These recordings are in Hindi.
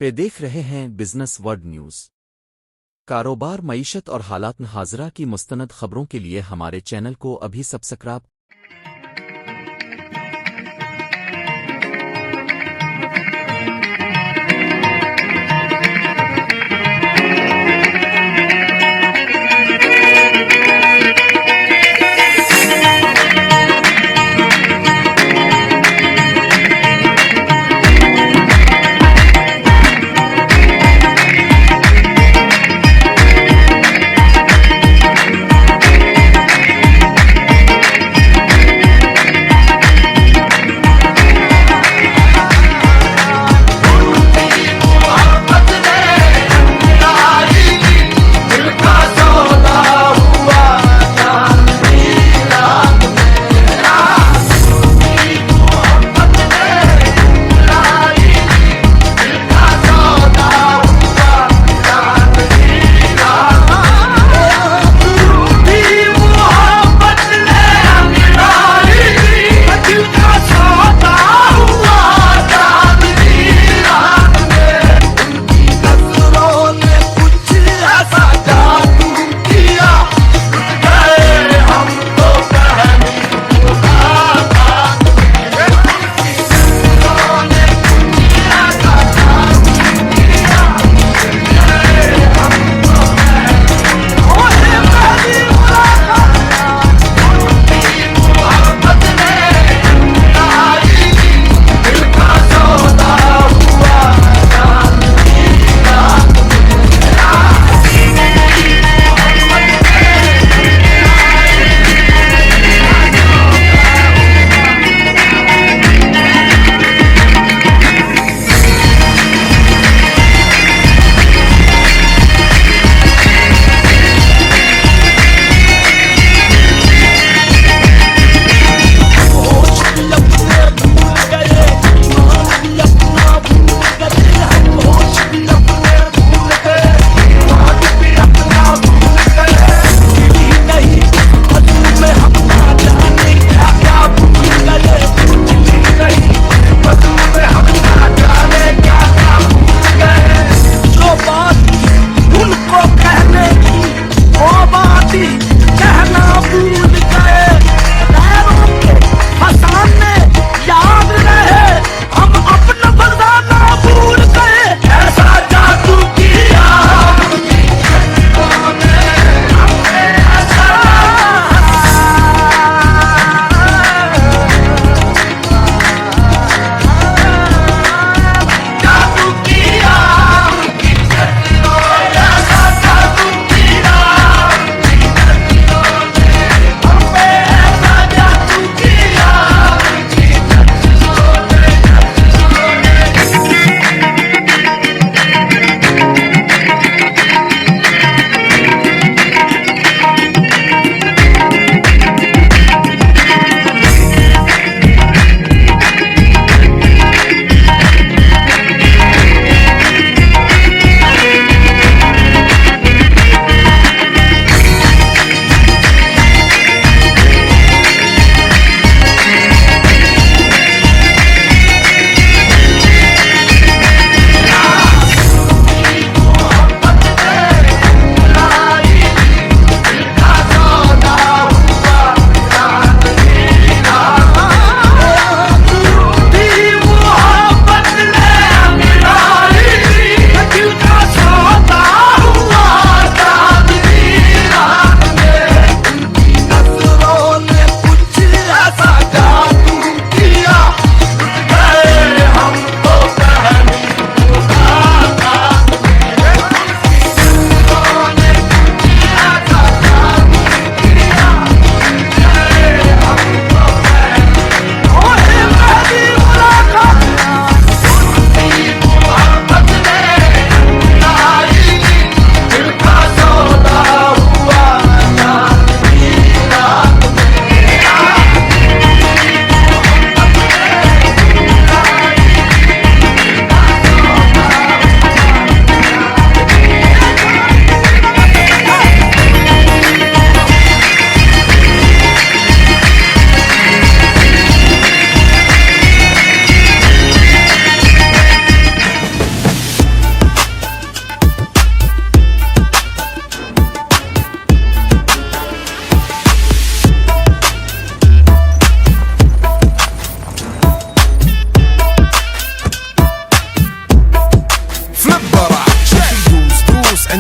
पे देख रहे हैं बिजनेस वर्ल्ड न्यूज़। कारोबार, मईशत और हालात हाज़िरा की मुस्तनद खबरों के लिए हमारे चैनल को अभी सब्सक्राइब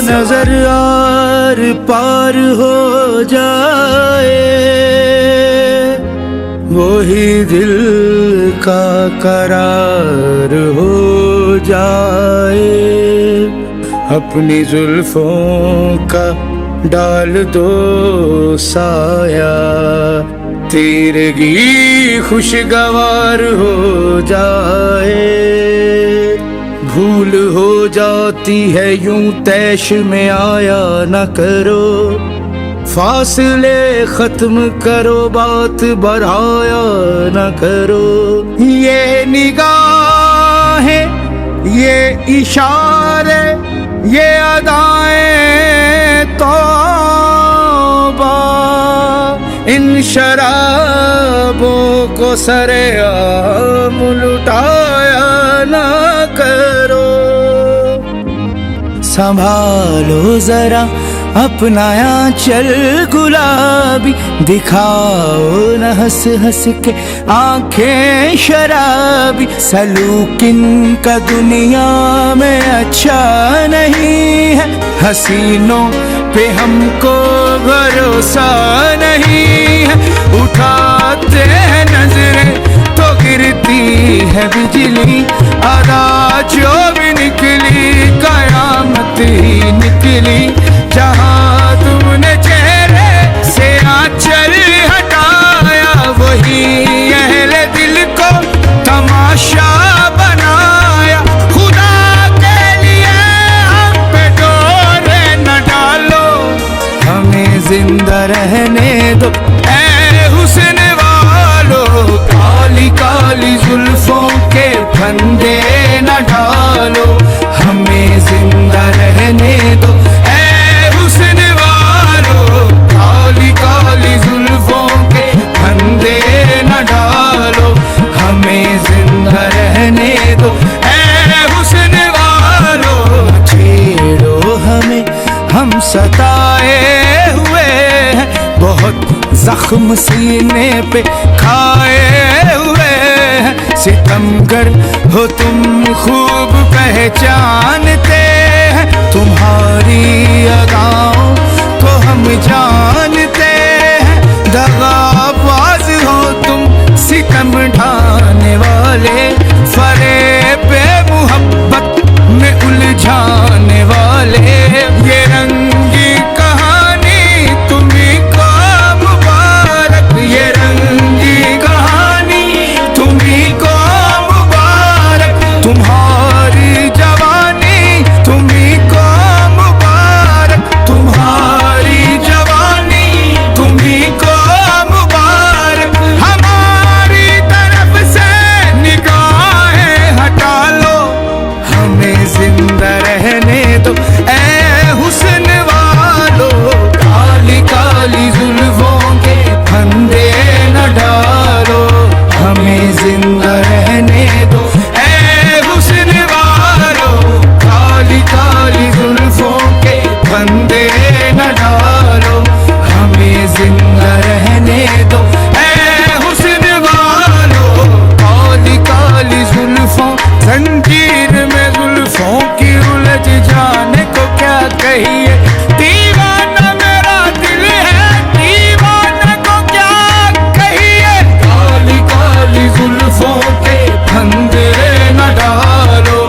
नजर यार पार हो जाए वही दिल का करार हो जाए अपनी जुल्फों का डाल दो साया तेरगी खुशगवार हो जाए भूल हो जाती है यूं तैश में आया न करो फासले खत्म करो बात बढ़ाया न करो ये निगाहें ये इशारे ये अदाएं तौबा इन शराबों को सरेआम लुटाया ना करो संभालो जरा अपना आंचल गुलाबी दिखाओ न हंस हंस के आंखें शराबी सलूकिन का दुनिया में अच्छा नहीं है हसीनों पे हमको भरोसा नहीं है उठाते हैं नजरें तो गिरती है बिजली अदा जो भी निकली कयामत ही निकली जहाँ तुमने चेहरे से आंचल हटाया वही अहले दिल को तमाशा बनाया खुदा के लिए हम पे डोरे न डालो हमें जिंदा रहने दो ऐ हुस्न वालो काली काली जुल्फों के फंदे न डालो हमें जिंदा रहने दो हमें जिंदा रहने दो ऐ हुस्न वालो छेड़ो हमें हम सताए हुए हैं बहुत जख्म सीने पे खाए हुए हैं सितमगर हो तुम खूब पहचानते हैं तुम्हारी अदाओं को हम जानते हैं दगाबाज हो तुम सितम ढाने वाले फरेब मोहब्बत में उलझाने वाले ये रंगी कहानी तुम्हीं को मुबारक ये रंगी कहानी तुम्हीं को मुबारक तुम्हारी जवानी तुम्हीं को मुबारक न डालो, हमें जिंदा रहने दो ऐ हुस्न वालो। काली काली जुल्फों जंजीर में जुल्फों की उलझ जाने को क्या कहिए, दीवाना मेरा दिल है दीवाना को क्या कहिए। काली काली जुल्फों के फंदे न डालो,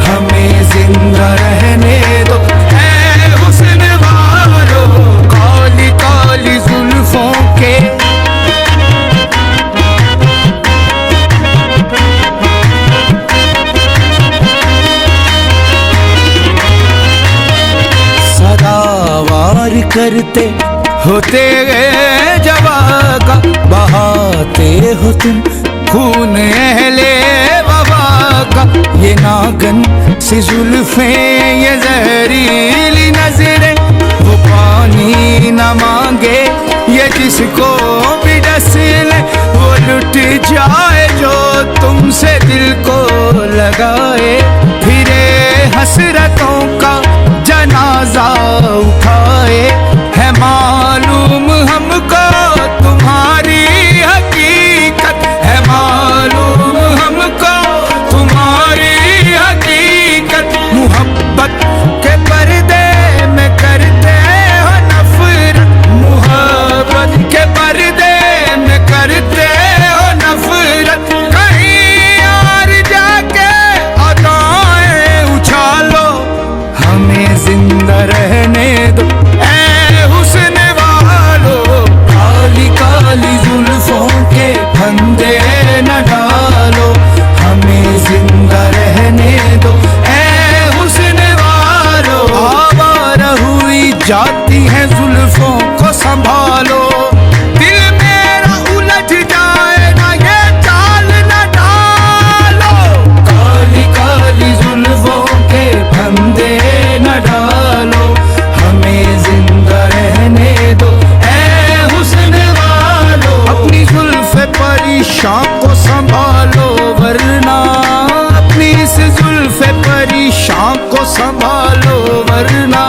हमें जिंदा रहने दो ऐ हुस्न वालो। काली काली जुल्फों के सदावार करते होते गए जवा का, बहाते हो तुम खून अहले वफा का। ये नागन सी जुल्फें ये जहरीली नजरें, वो पानी न मांगे ये जिसको भी डस ले, वो लुट जाए जो तुमसे दिल को लगाए। फिरे हसरतों का जनाजा उठाए, है मालूम हमको तुम्हारी हकीकत, है मालूम हमको तुम्हारी हकीकत। मोहब्बत के पर्दे में करते हो नफरत, मोहब्बत के पर्दे में करते हो नफरत। कहीं यार जाके अदाएं उछालो, हमें जिंदा रहने दो ऐ हुस्न वालो। काली काली जुल्फों के फंदे न डालो, हमें जिंदा रहने दो ऐ हुस्न वालो। आवारा हुई जाती है जुल्फों को संभालो, दिल मेरा उलझ जाए ना ये चाल न डालो। काली काली जुल्फों के फंदे न डालो, हमें जिंदा रहने दो ऐ हुस्न वालो। अपनी जुल्फ़े परेशान को संभालो वरना, अपनी इस जुल्फ़े परेशान को संभालो वरना।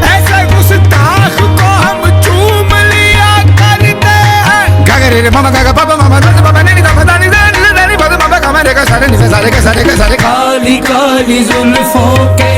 ऐसे गुस्ताख को हम चूम लिया करते हैं। गागरे रे मामा गागा पापा मामा नंद पापा नेनी दा पता नहीं दानी दानी पता मामा कमरे का सारे निफे सारे के सारे के सारे। काली काली जुल्फों के